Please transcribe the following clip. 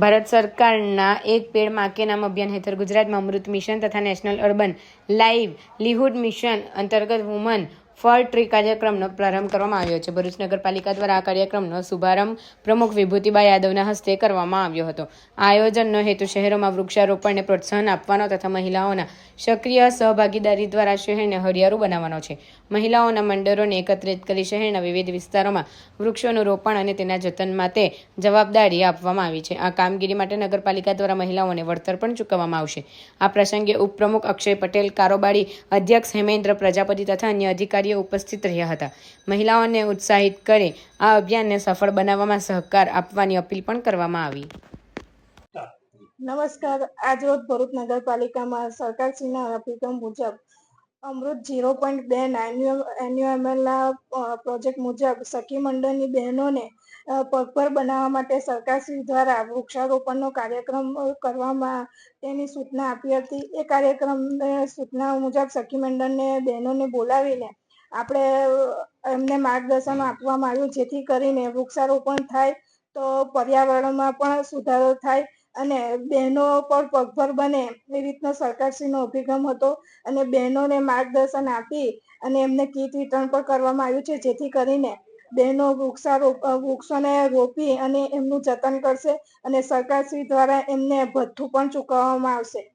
ભારત સરકારના એક પેડ માં કે નામ અભિયાન હેઠળ ગુજરાતમાં અમૃત મિશન તથા નેશનલ અર્બન લાઇવલીહુડ મિશન અંતર્ગત વુમન ફોર ટ્રી કાર્યક્રમનો પ્રારંભ કરવામાં આવ્યો છે. ભરૂચ નગરપાલિકા દ્વારા આ કાર્યક્રમનો શુભારંભ પ્રમુખ વિભૂતિબા યાદવના હસ્તે કરવામાં આવ્યો હતો. આ આયોજનનો હેતુ શહેરોમાં વૃક્ષારોપણને પ્રોત્સાહન આપવાનો તથા મહિલાઓના સક્રિય સહભાગીદારી દ્વારા શહેરને હરિયાળું બનાવવાનો છે. મહિલાઓના મંડળોને એકત્રિત કરી શહેરના વિવિધ વિસ્તારોમાં વૃક્ષોનું રોપણ અને તેના જતન માટે જવાબદારી આપવામાં આવી છે. આ કામગીરી માટે નગરપાલિકા દ્વારા મહિલાઓને વળતર પણ ચૂકવવામાં આવશે. આ પ્રસંગે ઉપપ્રમુખ અક્ષય પટેલ, કારોબારી અધ્યક્ષ હેમેન્દ્ર પ્રજાપતિ તથા અન્ય અધિકારીઓ ઉપસ્થિત રહ્યા હતા. મહિલાઓને ઉત્સાહિત કરી આ અભિયાનને સફળ બનાવવામાં સહકાર આપવાની અપીલ પણ કરવામાં આવી. નમસ્કાર. આજરોજ ભરૂચ નગરપાલિકામાં સરકારશ્રીના અભિગમ મુજબ અમૃત 0.2 એન્યુઅલના પ્રોજેક્ટ મુજબ સખી મંડળની બહેનોને પગભર બનાવવા માટે સરકારશ્રી દ્વારા વૃક્ષારોપણનો કાર્યક્રમ કરવામાં તેની સૂચના આપી હતી. એ કાર્યક્રમ સૂચના મુજબ સખી મંડળને બહેનોને બોલાવીને આપણે એમને માર્ગદર્શન આપવામાં આવ્યું, જેથી કરીને વૃક્ષારોપણ થાય તો પર્યાવરણમાં પણ સુધારો થાય અને બહેનો પણ પગભર બને એ રીતનો સરકારશ્રીનો અભિગમ હતો. અને બહેનોને માર્ગદર્શન આપી અને એમને કીટ વિતરણ પણ કરવામાં આવ્યું છે, જેથી કરીને બહેનો વૃક્ષોને રોપી અને એમનું જતન કરશે અને સરકારશ્રી દ્વારા એમને ભથ્થું પણ ચૂકવવામાં આવશે.